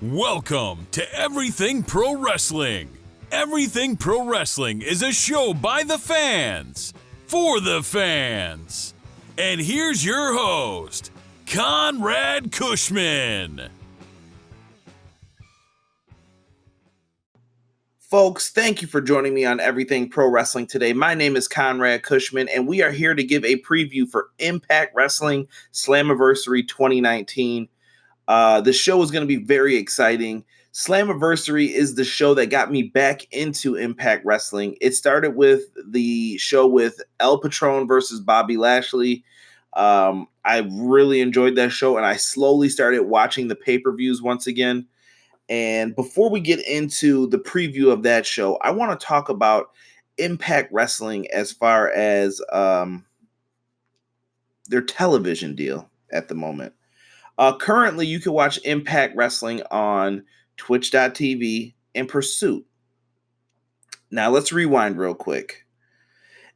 Welcome to Everything Pro Wrestling. Everything Pro Wrestling is a show by the fans, for the fans. And here's your host, Conrad Cushman. Folks, thank you for joining me on Everything Pro Wrestling today. My name is Conrad Cushman, and we are here to give a preview for Impact Wrestling Slammiversary 2019. The show is going to be very exciting. Slammiversary is the show that got me back into Impact Wrestling. It started with the show with El Patron versus Bobby Lashley. I really enjoyed that show, and I slowly started watching the pay-per-views once again. And before we get into the preview of that show, I want to talk about Impact Wrestling as far as their television deal at the moment. Currently, you can watch Impact Wrestling on Twitch.tv and Pursuit. Now, let's rewind real quick.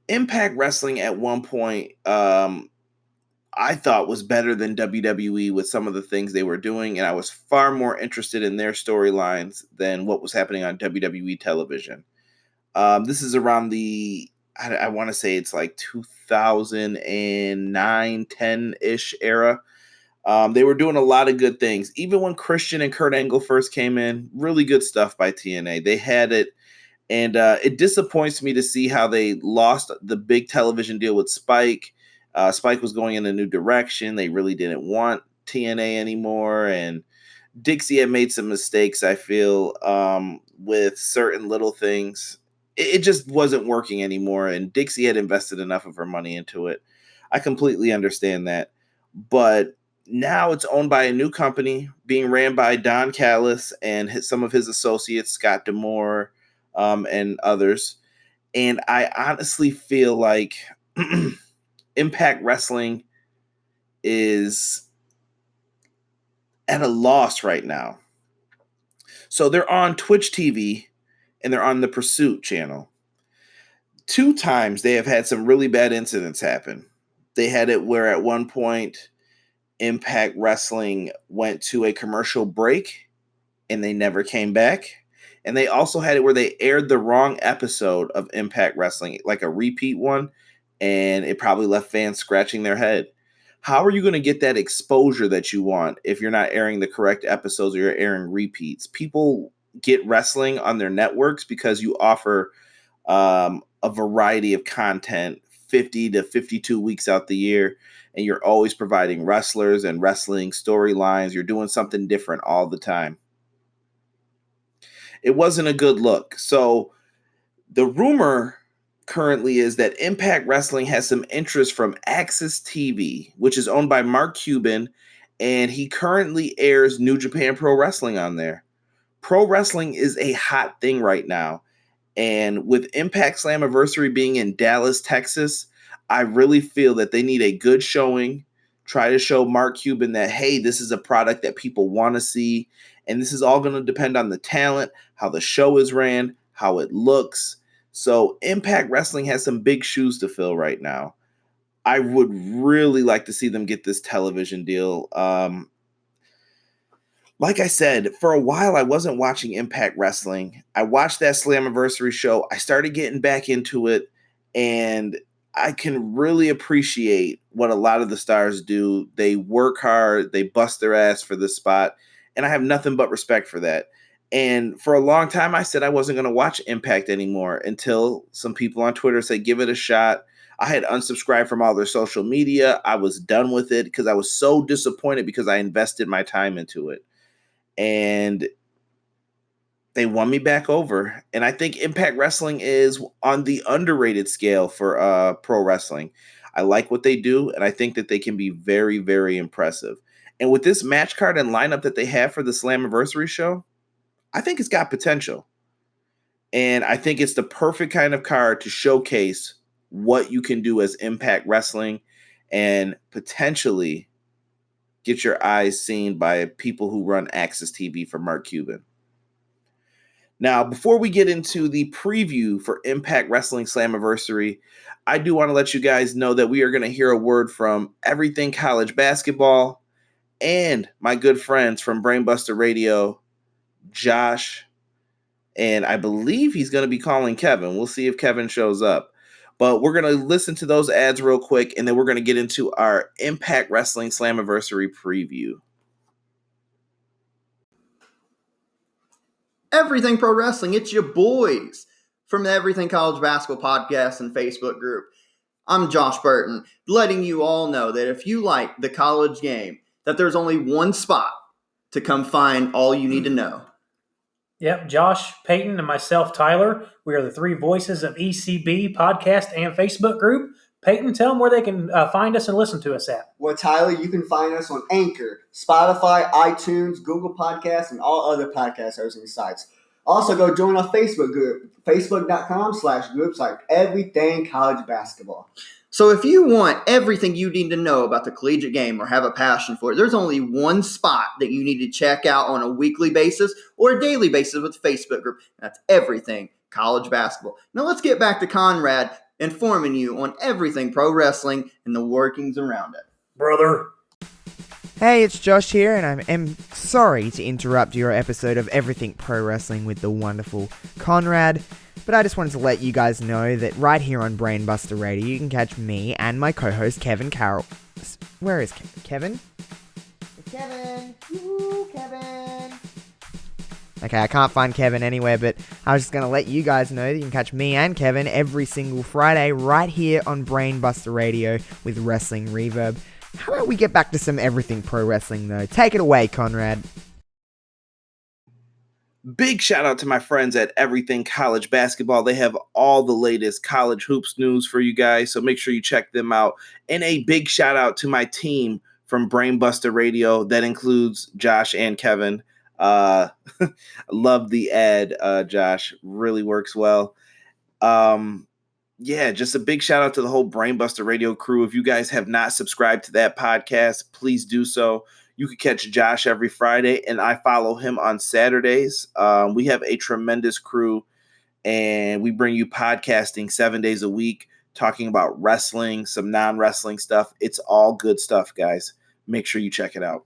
Impact Wrestling at one point, I thought was better than WWE with some of the things they were doing, and I was far more interested in their storylines than what was happening on WWE television. This is around I want to say it's like 2009, 10-ish era. They were doing a lot of good things. Even when Christian and Kurt Angle first came in, really good stuff by TNA. They had it, and it disappoints me to see how they lost the big television deal with Spike. Spike was going in a new direction. They really didn't want TNA anymore, and Dixie had made some mistakes, I feel, with certain little things. It just wasn't working anymore, and Dixie had invested enough of her money into it. I completely understand that, but now it's owned by a new company being ran by Don Callis and some of his associates, Scott D'Amore, and others. And I honestly feel like Impact Wrestling is at a loss right now. So they're on Twitch TV and they're on the Pursuit channel. 2 times they have had some really bad incidents happen. They had it where at one point Impact Wrestling went to a commercial break and they never came back. And they also had it where they aired the wrong episode of Impact Wrestling, like a repeat one, and it probably left fans scratching their head. How are you going to get that exposure that you want if you're not airing the correct episodes or you're airing repeats? People get wrestling on their networks because you offer a variety of content 50 to 52 weeks out the year, and you're always providing wrestlers and wrestling storylines. You're doing something different all the time. It wasn't a good look. So the rumor currently is that Impact Wrestling has some interest from Access TV, which is owned by Mark Cuban, and he currently airs New Japan Pro Wrestling on there. Pro wrestling is a hot thing right now. And with Impact Slammiversary being in Dallas, Texas, I really feel that they need a good showing. Try to show Mark Cuban that, hey, this is a product that people want to see. And this is all going to depend on the talent, how the show is ran, how it looks. So Impact Wrestling has some big shoes to fill right now. I would really like to see them get this television deal. Like I said, for a while, I wasn't watching Impact Wrestling. I watched that Slammiversary show. I started getting back into it, and I can really appreciate what a lot of the stars do. They work hard. They bust their ass for this spot, and I have nothing but respect for that. And for a long time, I said I wasn't going to watch Impact anymore until some people on Twitter said, give it a shot. I had unsubscribed from all their social media. I was done with it because I was so disappointed because I invested my time into it. And they won me back over. And I think Impact Wrestling is on the underrated scale for pro wrestling. I like what they do, and I think that they can be very, very impressive. And with this match card and lineup that they have for the Slammiversary show, I think it's got potential. And I think it's the perfect kind of card to showcase what you can do as Impact Wrestling and potentially get your eyes seen by people who run Access TV for Mark Cuban. Now, before we get into the preview for Impact Wrestling Slammiversary, I do want to let you guys know that we are going to hear a word from Everything College Basketball and my good friends from Brainbuster Radio, Josh, and I believe he's going to be calling Kevin. We'll see if Kevin shows up. But we're going to listen to those ads real quick, and then we're going to get into our Impact Wrestling Slammiversary preview. Everything Pro Wrestling, it's your boys from the Everything College Basketball Podcast and Facebook group. I'm Josh Burton, letting you all know that if you like the college game, that there's only one spot to come find all you need to know. Yep, Josh, Peyton, and myself, Tyler. We are the three voices of ECB podcast and Facebook group. Peyton, tell them where they can find us and listen to us at. Well, Tyler, you can find us on Anchor, Spotify, iTunes, Google Podcasts, and all other podcast hosting sites. Also, go join our Facebook group, facebook.com/groups like Everything College Basketball. So if you want everything you need to know about the collegiate game or have a passion for it, there's only one spot that you need to check out on a weekly basis or a daily basis with the Facebook group. That's Everything College Basketball. Now let's get back to Conrad informing you on everything pro wrestling and the workings around it. Brother. Hey, it's Josh here, and I'm sorry to interrupt your episode of Everything Pro Wrestling with the wonderful Conrad, but I just wanted to let you guys know that right here on Brainbuster Radio, you can catch me and my co-host Kevin Carroll. Where is Kevin? Kevin! Woo, Kevin! Okay, I can't find Kevin anywhere, but I was just going to let you guys know that you can catch me and Kevin every single Friday right here on Brainbuster Radio with Wrestling Reverb. How about we get back to some Everything Pro Wrestling, though? Take it away, Conrad. Big shout out to my friends at Everything College Basketball. They have all the latest college hoops news for you guys, so make sure you check them out. And a big shout out to my team from Brainbuster Radio. That includes Josh and Kevin. Love the ad, Josh. Really works well. Yeah, just a big shout out to the whole Brainbuster Radio crew. If you guys have not subscribed to that podcast, please do so. You can catch Josh every Friday, and I follow him on Saturdays. We have a tremendous crew, and we bring you podcasting 7 days a week, talking about wrestling, some non-wrestling stuff. It's all good stuff, guys. Make sure you check it out.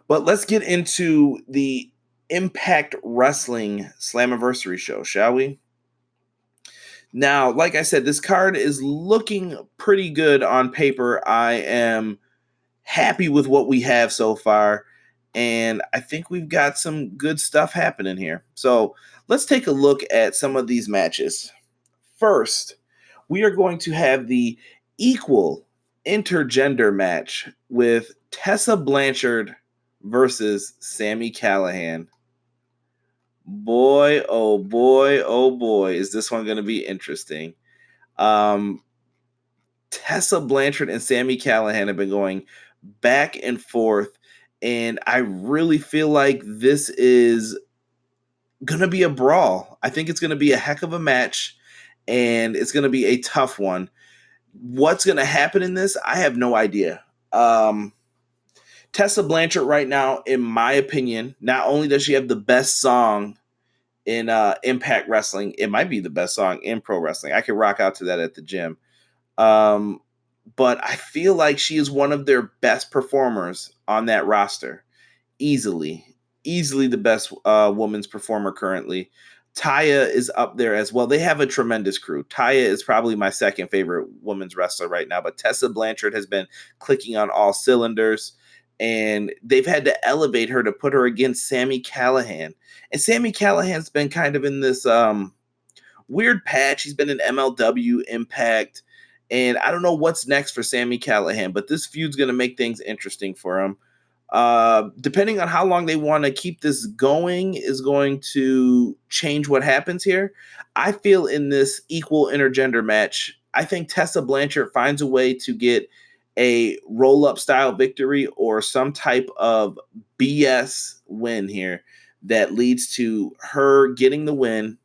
But let's get into the Impact Wrestling Slammiversary show, shall we? Now, like I said, this card is looking pretty good on paper. I am happy with what we have so far, and I think we've got some good stuff happening here. So let's take a look at some of these matches. First, we are going to have the equal intergender match with Tessa Blanchard versus Sami Callihan. Boy, oh boy, is this one going to be interesting. Tessa Blanchard and Sami Callihan have been going back and forth, and I really feel like this is going to be a brawl. I think it's going to be a heck of a match, and it's going to be a tough one. What's going to happen in this? I have no idea. Tessa Blanchard right now, in my opinion, not only does she have the best song in Impact Wrestling, it might be the best song in pro wrestling. I could rock out to that at the gym. But I feel like she is one of their best performers on that roster. Easily the best women's performer currently. Taya is up there as well. They have a tremendous crew. Taya is probably my second favorite women's wrestler right now, but Tessa Blanchard has been clicking on all cylinders. And they've had to elevate her to put her against Sami Callihan. And Sami Callihan's been kind of in this weird patch. He's been in MLW, Impact. And I don't know what's next for Sami Callihan, but this feud's going to make things interesting for him. Depending on how long they want to keep this going is going to change what happens here. I feel in this equal intergender match, I think Tessa Blanchard finds a way to get a roll-up style victory or some type of BS win here that leads to her getting the win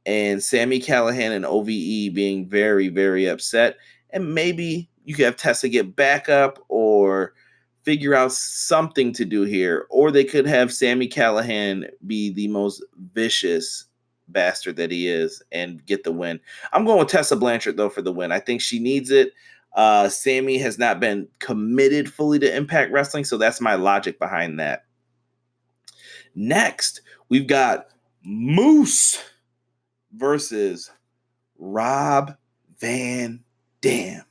and Sami Callihan and OVE being very, very upset. And maybe you could have Tessa get back up or figure out something to do here. Or they could have Sami Callihan be the most vicious bastard that he is and get the win. I'm going with Tessa Blanchard, though, for the win. I think she needs it. Sami has not been committed fully to Impact Wrestling, so that's my logic behind that. Next, we've got Moose versus Rob Van Dam.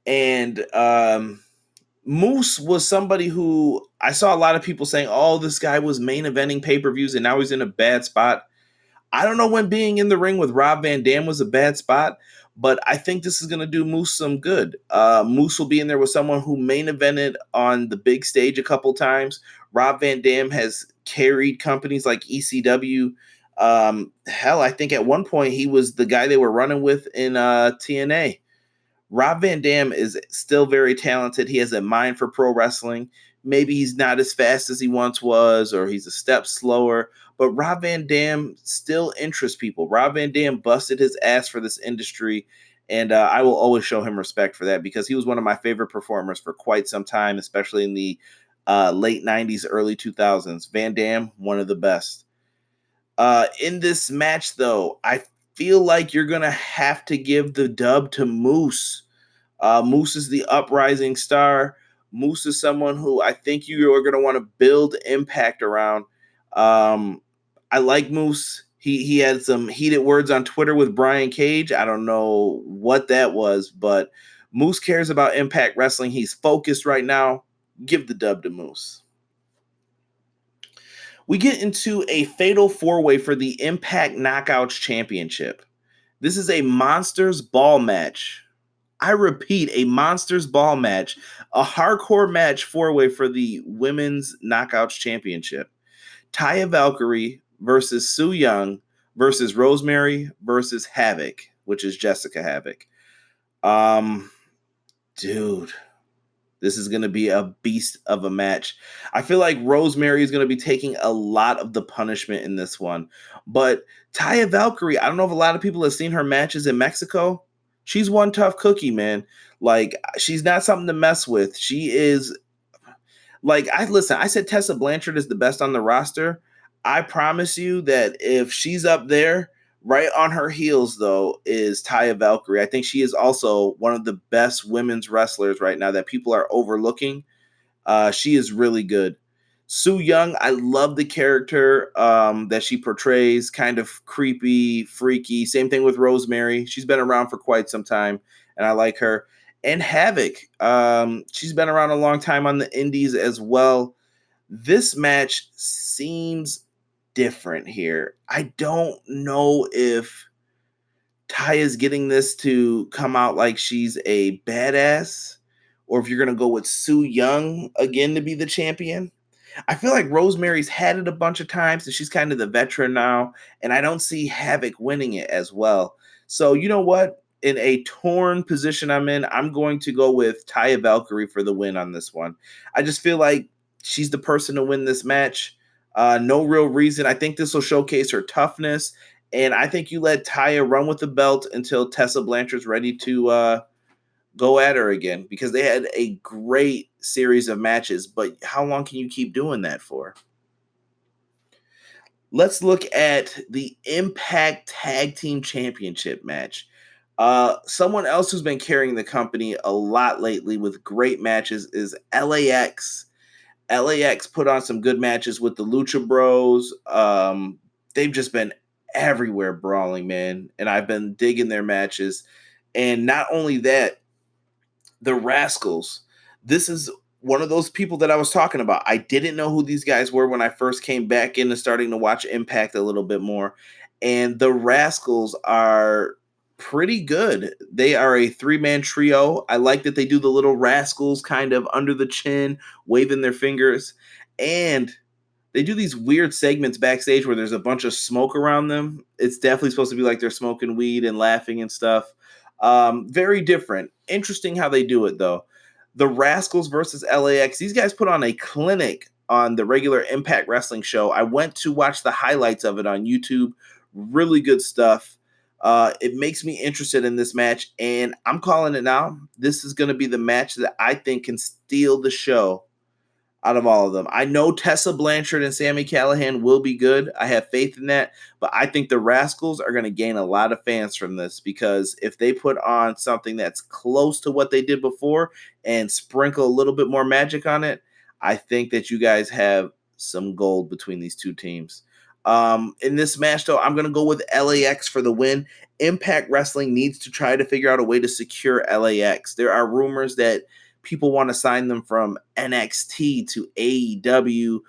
And Moose was somebody who I saw a lot of people saying, oh, this guy was main eventing pay-per-views and now he's in a bad spot. I don't know when being in the ring with Rob Van Dam was a bad spot, but I think this is going to do Moose some good. Moose will be in there with someone who main evented on the big stage a couple times. Rob Van Dam has carried companies like ECW. Hell, I think at one point he was the guy they were running with in TNA. Rob Van Dam is still very talented. He has a mind for pro wrestling. Maybe he's not as fast as he once was, or he's a step slower, but Rob Van Dam still interests people. Rob Van Dam busted his ass for this industry, and I will always show him respect for that because he was one of my favorite performers for quite some time, especially in the late 90s, early 2000s. Van Dam, one of the best. In this match, though, I feel like you're going to have to give the dub to Moose. Moose is the uprising star. Moose is someone who I think you are going to want to build Impact around. I like Moose. He had some heated words on Twitter with Brian Cage. I don't know what that was, but Moose cares about Impact Wrestling. He's focused right now. Give the dub to Moose. We get into a fatal four-way for the Impact Knockouts Championship. This is a Monsters Ball match. I repeat, a Monsters Ball match, a hardcore match four-way for the Women's Knockouts Championship. Taya Valkyrie versus Su Yung versus Rosemary versus Havok, which is Jessica Havok. Dude, this is going to be a beast of a match. I feel like Rosemary is going to be taking a lot of the punishment in this one. But Taya Valkyrie, I don't know if a lot of people have seen her matches in Mexico. She's one tough cookie, man. Like, she's not something to mess with. She is, like, I said Tessa Blanchard is the best on the roster. I promise you that if she's up there, right on her heels, though, is Taya Valkyrie. I think she is also one of the best women's wrestlers right now that people are overlooking. She is really good. Su Yung, I love the character that she portrays, kind of creepy, freaky. Same thing with Rosemary. She's been around for quite some time, and I like her. And Havok, she's been around a long time on the indies as well. This match seems different here. I don't know if Taya's getting this to come out like she's a badass, or if you're going to go with Su Yung again to be the champion. I feel like Rosemary's had it a bunch of times, and she's kind of the veteran now, and I don't see Havok winning it as well. So you know what? In a torn position I'm in, I'm going to go with Taya Valkyrie for the win on this one. I just feel like she's the person to win this match. No real reason. I think this will showcase her toughness, and I think you let Taya run with the belt until Tessa Blanchard's ready to go at her again, because they had a great series of matches, but how long can you keep doing that for? Let's look at the Impact Tag Team Championship match. Someone else who's been carrying the company a lot lately with great matches is LAX. LAX put on some good matches with the Lucha Bros. They've just been everywhere brawling, man, and I've been digging their matches. And not only that, the Rascalz. This is one of those people that I was talking about. I didn't know who these guys were when I first came back into starting to watch Impact a little bit more. And the Rascalz are pretty good. They are a three-man trio. I like that they do the little Rascalz kind of under the chin, waving their fingers. And they do these weird segments backstage where there's a bunch of smoke around them. It's definitely supposed to be like they're smoking weed and laughing and stuff. Very different. Interesting how they do it, though. The Rascalz versus LAX. These guys put on a clinic on the regular Impact Wrestling show. I went to watch the highlights of it on YouTube. Really good stuff. It makes me interested in this match, and I'm calling it now. This is going to be the match that I think can steal the show out of all of them. I know Tessa Blanchard and Sami Callihan will be good. I have faith in that, but I think the Rascalz are going to gain a lot of fans from this, because if they put on something that's close to what they did before and sprinkle a little bit more magic on it, I think that you guys have some gold between these two teams. In this match, though, I'm going to go with LAX for the win. Impact Wrestling needs to try to figure out a way to secure LAX. There are rumors that people want to sign them from NXT to AEW.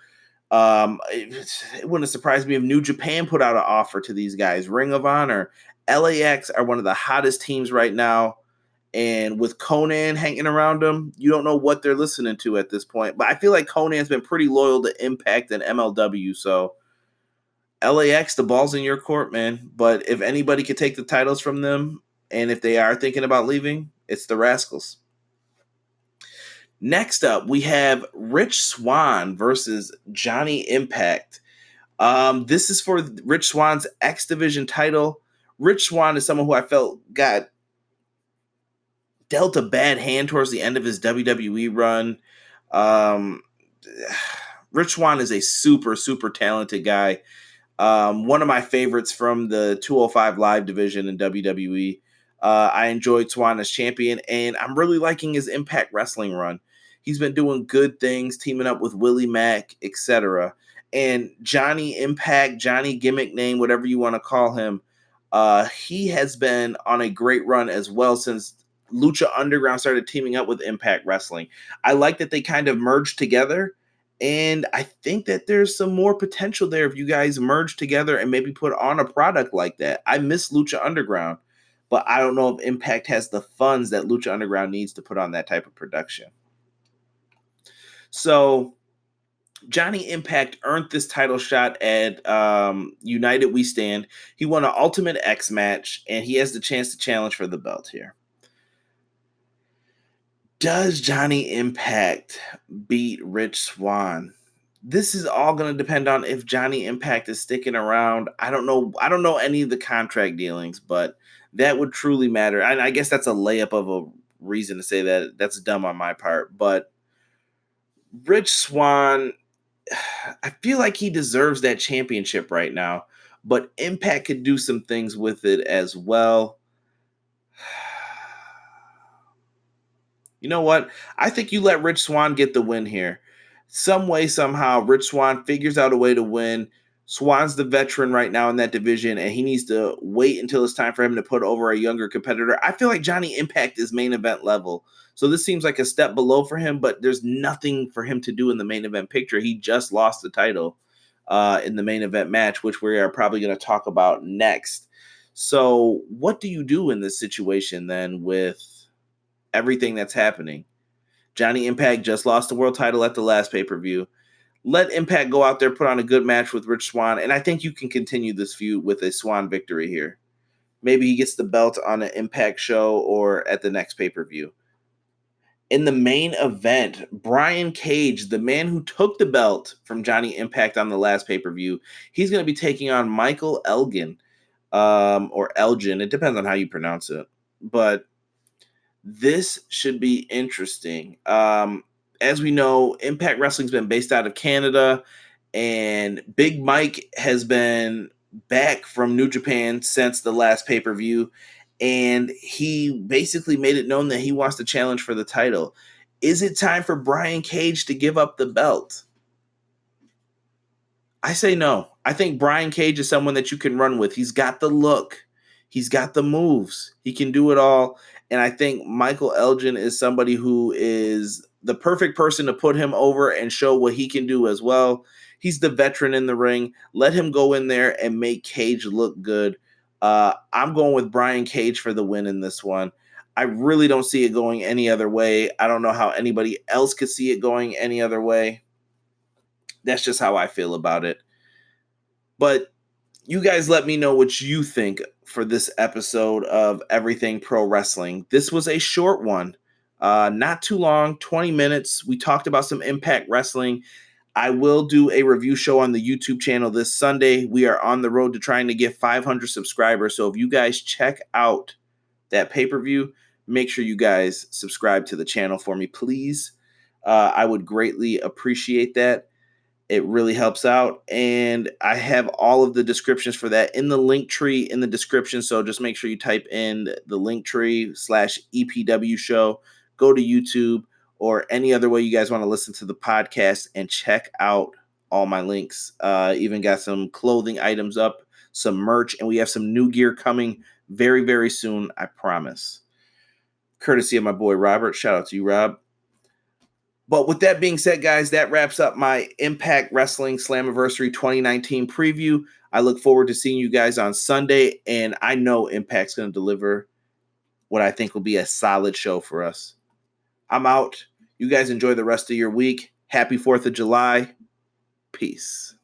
It wouldn't surprise me if New Japan put out an offer to these guys. Ring of Honor, LAX are one of the hottest teams right now. And with Conan hanging around them, you don't know what they're listening to at this point. But I feel like Conan's been pretty loyal to Impact and MLW. So LAX, the ball's in your court, man. But if anybody could take the titles from them, and if they are thinking about leaving, it's the Rascalz. Next up, we have Rich Swann versus Johnny Impact. This is for Rich Swann's X Division title. Rich Swann is someone who I felt got dealt a bad hand towards the end of his WWE run. Rich Swann is a super, super talented guy. One of my favorites from the 205 Live division in WWE. I enjoyed Swann as champion, and I'm really liking his Impact Wrestling run. He's been doing good things, teaming up with Willie Mack, etc. And Johnny Impact, Johnny gimmick name, whatever you want to call him, he has been on a great run as well since Lucha Underground started teaming up with Impact Wrestling. I like that they kind of merged together, and I think that there's some more potential there if you guys merge together and maybe put on a product like that. I miss Lucha Underground, but I don't know if Impact has the funds that Lucha Underground needs to put on that type of production. So Johnny Impact earned this title shot at United We Stand. He won an Ultimate X match, and he has the chance to challenge for the belt here. Does Johnny Impact beat Rich Swann? This is all going to depend on if Johnny Impact is sticking around. I don't know any of the contract dealings, but that would truly matter. And I guess that's a layup of a reason to say that. That's dumb on my part. But Rich Swann, I feel like he deserves that championship right now. But Impact could do some things with it as well. You know what? I think you let Rich Swann get the win here. Some way, somehow, Rich Swann figures out a way to win. Swann's the veteran right now in that division, and he needs to wait until it's time for him to put over a younger competitor. I feel like Johnny Impact is main event level. So this seems like a step below for him, but there's nothing for him to do in the main event picture. He just lost the title in the main event match, which we are probably going to talk about next. So what do you do in this situation then with everything that's happening? Johnny Impact just lost the world title at the last pay-per-view. Let Impact go out there, put on a good match with Rich Swann, and I think you can continue this feud with a Swann victory here. Maybe he gets the belt on an Impact show or at the next pay-per-view. In the main event, Brian Cage, the man who took the belt from Johnny Impact on the last pay-per-view, he's going to be taking on Michael Elgin, or Elgin. It depends on how you pronounce it. But this should be interesting. As we know, Impact Wrestling's been based out of Canada, and Big Mike has been back from New Japan since the last pay-per-view, and he basically made it known that he wants to challenge for the title. Is it time for Brian Cage to give up the belt? I say no. I think Brian Cage is someone that you can run with. He's got the look. He's got the moves. He can do it all. And I think Michael Elgin is somebody who is the perfect person to put him over and show what he can do as well. He's the veteran in the ring. Let him go in there and make Cage look good. I'm going with Brian Cage for the win in this one. I really don't see it going any other way. I don't know how anybody else could see it going any other way. That's just how I feel about it. But you guys let me know what you think for this episode of Everything Pro Wrestling. This was a short one, not too long, 20 minutes. We talked about some Impact Wrestling. I will do a review show on the YouTube channel this Sunday. We are on the road to trying to get 500 subscribers. So if you guys check out that pay-per-view, make sure you guys subscribe to the channel for me, please. I would greatly appreciate that. It really helps out. And I have all of the descriptions for that in the link tree in the description. So just make sure you type in the link tree /EPW show. Go to YouTube or any other way you guys want to listen to the podcast and check out all my links. Even got some clothing items up, some merch, and we have some new gear coming very, very soon, I promise. Courtesy of my boy Robert. Shout out to you, Rob. But with that being said, guys, that wraps up my Impact Wrestling Slammiversary 2019 preview. I look forward to seeing you guys on Sunday, and I know Impact's going to deliver what I think will be a solid show for us. I'm out. You guys enjoy the rest of your week. Happy 4th of July. Peace.